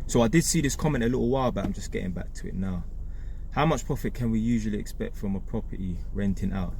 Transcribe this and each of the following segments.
So I did see this comment a little while back. I'm just getting back to it now. How much profit can we usually expect from a property renting out?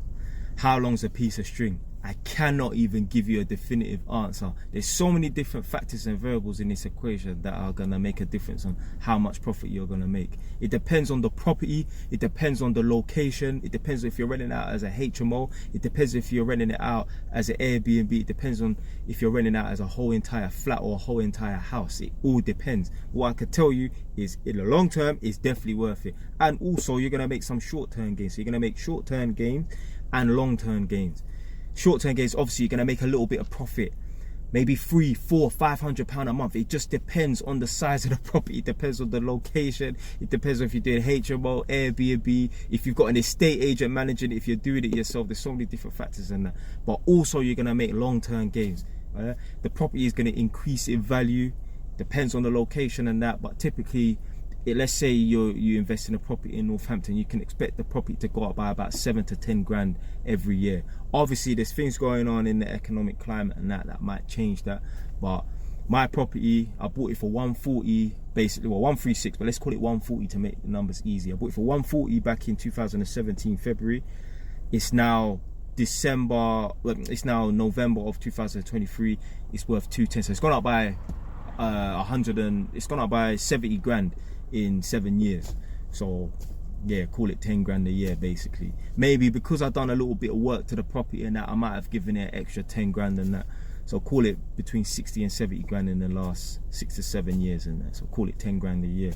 How long's a piece of string? I cannot even give you a definitive answer. There's so many different factors and variables in this equation that are gonna make a difference on how much profit you're gonna make. It depends on the property, it depends on the location, it depends if you're renting it out as a HMO, it depends if you're renting it out as an Airbnb, it depends on if you're renting out as a whole entire flat or a whole entire house. It all depends. What I could tell you is in the long term, it's definitely worth it. And also you're gonna make some short-term gains. So you're gonna make short-term gains and long-term gains. Short-term gains, obviously you're gonna make a little bit of profit, maybe £300, £400, £500 a month. It just depends on the size of the property. It depends on the location. It depends on if you're doing HMO, Airbnb, if you've got an estate agent managing it, if you're doing it yourself. There's so many different factors in that. But also you're gonna make long-term gains. The property is gonna increase in value. Depends on the location and that, but typically, let's say you invest in a property in Northampton, you can expect the property to go up by about 7 to 10 grand every year. Obviously there's things going on in the economic climate and that might change that, but my property, I bought it for 140, basically, well 136, but let's call it 140 to make the numbers easy. I bought it for 140 back in 2017 February. It's now it's now November of 2023. It's worth 210, so it's gone up by 70 grand in 7 years. So yeah, call it 10 grand a year basically. Maybe because I've done a little bit of work to the property and that, I might have given it extra 10 grand and that. So call it between 60 and 70 grand in the last 6 to 7 years and that. So call it 10 grand a year.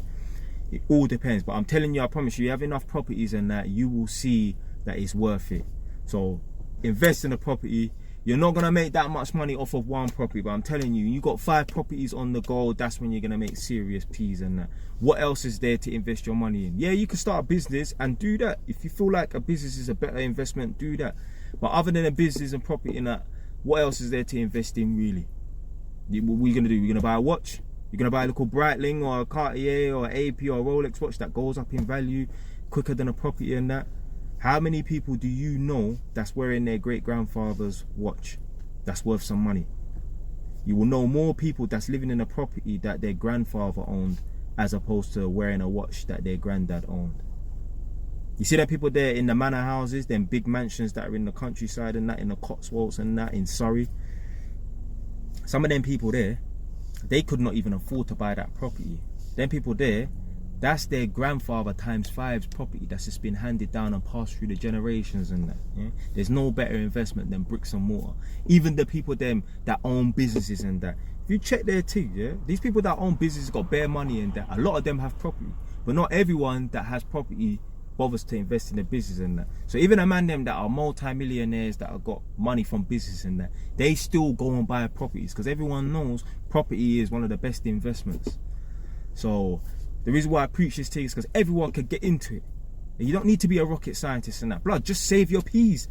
It all depends, but I'm telling you, I promise you have enough properties and that you will see that it's worth it. So invest in a property. You're not gonna make that much money off of one property, but I'm telling you, you got 5 properties on the go, that's when you're gonna make serious peas and that. What else is there to invest your money in? Yeah, you can start a business and do that. If you feel like a business is a better investment, do that. But other than a business and property and that, what else is there to invest in really? What are you gonna do? You're gonna buy a watch? You're gonna buy a little Breitling or a Cartier or AP or a Rolex watch that goes up in value quicker than a property and that? How many people do you know that's wearing their great-grandfather's watch that's worth some money? You will know more people that's living in a property that their grandfather owned as opposed to wearing a watch that their granddad owned. You see that people there in the manor houses, them big mansions that are in the countryside and that, in the Cotswolds and that, in Surrey. Some of them people there, they could not even afford to buy that property. Them people there, that's their grandfather times 5's property that's just been handed down and passed through the generations and that. Yeah? There's no better investment than bricks and mortar. Even the people them that own businesses and that. If you check there too, yeah, these people that own businesses got bare money and that. A lot of them have property, but not everyone that has property bothers to invest in the business and that. So even a man them that are multi-millionaires that have got money from business and that, they still go and buy properties because everyone knows property is one of the best investments. So the reason why I preach this to you is because everyone could get into it. And you don't need to be a rocket scientist and that. Blood, just save your peas.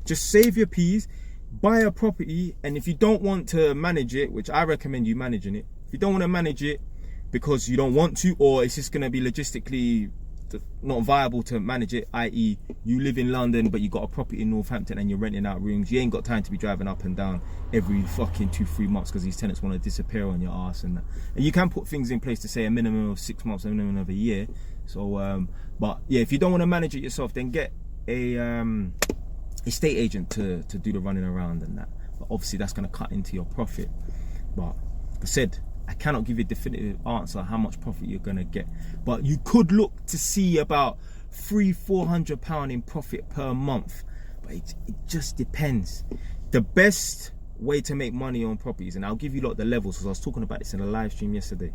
Just save your peas, buy a property, and if you don't want to manage it, which I recommend you managing it, if you don't want to manage it because you don't want to, or it's just going to be logistically not viable to manage it, i.e. you live in London but you got a property in Northampton and you're renting out rooms, you ain't got time to be driving up and down every fucking 2-3 months because these tenants want to disappear on your ass and that. And you can put things in place to say a minimum of 6 months, a minimum of a year. So but yeah, if you don't want to manage it yourself, then get a estate agent to do the running around and that. But obviously that's going to cut into your profit. But like I said, I cannot give you a definitive answer how much profit you're gonna get, but you could look to see about £300-400 in profit per month. But it just depends. The best way to make money on properties, and I'll give you the levels because I was talking about this in a live stream yesterday.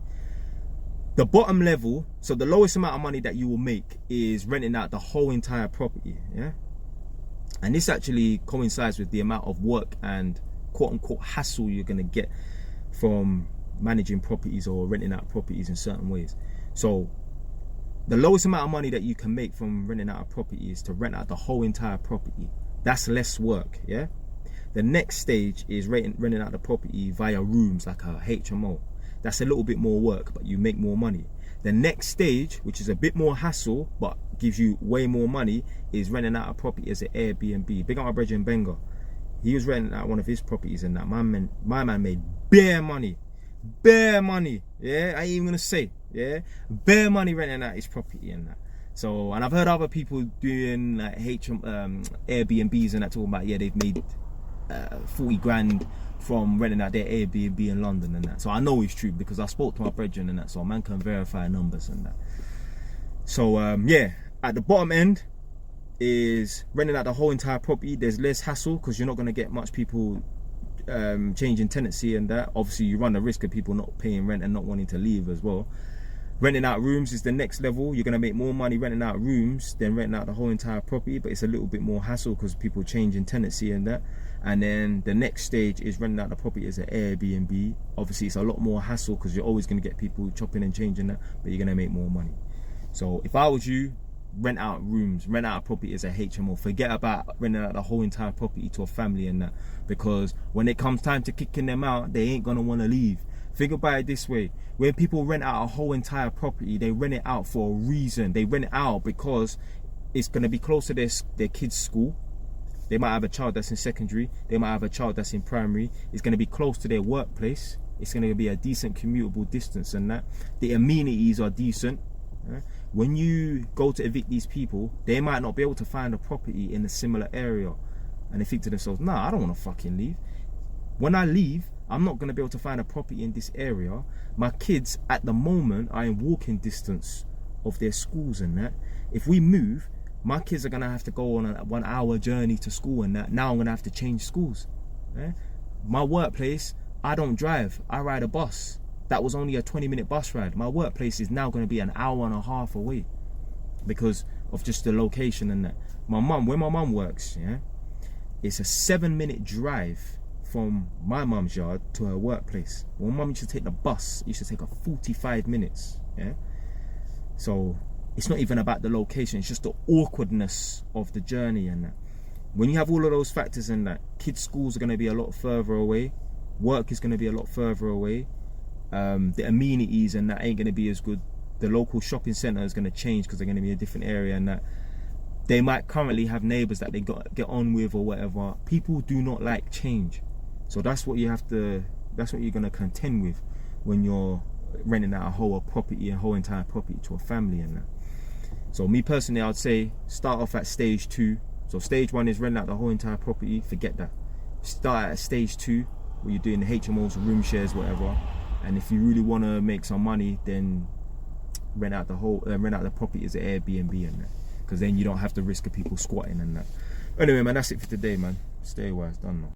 The bottom level, so the lowest amount of money that you will make is renting out the whole entire property, yeah. And this actually coincides with the amount of work and quote-unquote hassle you're gonna get from managing properties or renting out properties in certain ways. So the lowest amount of money that you can make from renting out a property is to rent out the whole entire property. That's less work, yeah. The next stage is renting out the property via rooms, like a HMO. That's a little bit more work, but you make more money. The next stage, which is a bit more hassle but gives you way more money, is renting out a property as an Airbnb. Big up my brother in Benga. He was renting out one of his properties and that my man made bare money. bare money. Yeah, I ain't even gonna say. Yeah, bare money renting out his property and that. So, and I've heard other people doing like Airbnbs and that, talking about, yeah, they've made 40 grand from renting out their Airbnb in London and that. So I know it's true because I spoke to my brethren and that, so a man can verify numbers and that. So yeah, at the bottom end is renting out the whole entire property. There's less hassle because you're not going to get much people changing tenancy and that. Obviously you run the risk of people not paying rent and not wanting to leave as well. Renting out rooms is the next level. You're going to make more money renting out rooms than renting out the whole entire property, but it's a little bit more hassle because people changing tenancy and that. And then the next stage is renting out the property as an Airbnb. Obviously it's a lot more hassle because you're always going to get people chopping and changing that, but you're going to make more money. So if I was you, rent out rooms, rent out a property as a HMO. Forget about renting out the whole entire property to a family and that, because when it comes time to kicking them out, they ain't going to want to leave. Think about it this way: when people rent out a whole entire property, they rent it out for a reason. They rent it out because it's going to be close to their kids' school. They might have a child that's in secondary. They might have a child that's in primary. It's going to be close to their workplace. It's going to be a decent commutable distance and that. The amenities are decent. When you go to evict these people, they might not be able to find a property in a similar area. And they think to themselves, nah, I don't want to fucking leave. When I leave, I'm not going to be able to find a property in this area. My kids at the moment are in walking distance of their schools and that. If we move, my kids are going to have to go on a 1 hour journey to school and that. Now I'm going to have to change schools. My workplace, I don't drive. I ride a bus. That was only a 20-minute bus ride. My workplace is now going to be an hour and a half away because of just the location and that. Where my mum works, yeah, it's a 7-minute drive from my mum's yard to her workplace. When mum used to take the bus, it used to take her 45 minutes. Yeah. So it's not even about the location, it's just the awkwardness of the journey and that. When you have all of those factors in that, kids' schools are going to be a lot further away, work is going to be a lot further away, the amenities and that ain't going to be as good. The local shopping centre is going to change because they're going to be in a different area and that. They might currently have neighbours that they get on with or whatever. People do not like change. So that's what you're going to contend with when you're renting out a whole entire property to a family and that. So me personally, I'd say start off at stage 2. So stage 1 is renting out the whole entire property. Forget that. Start at stage 2 where you're doing the HMOs, room shares, whatever. And if you really want to make some money, then rent out the property as an Airbnb and that. Because then you don't have the risk of people squatting and that. Anyway, man, that's it for today, man. Stay wise, done now.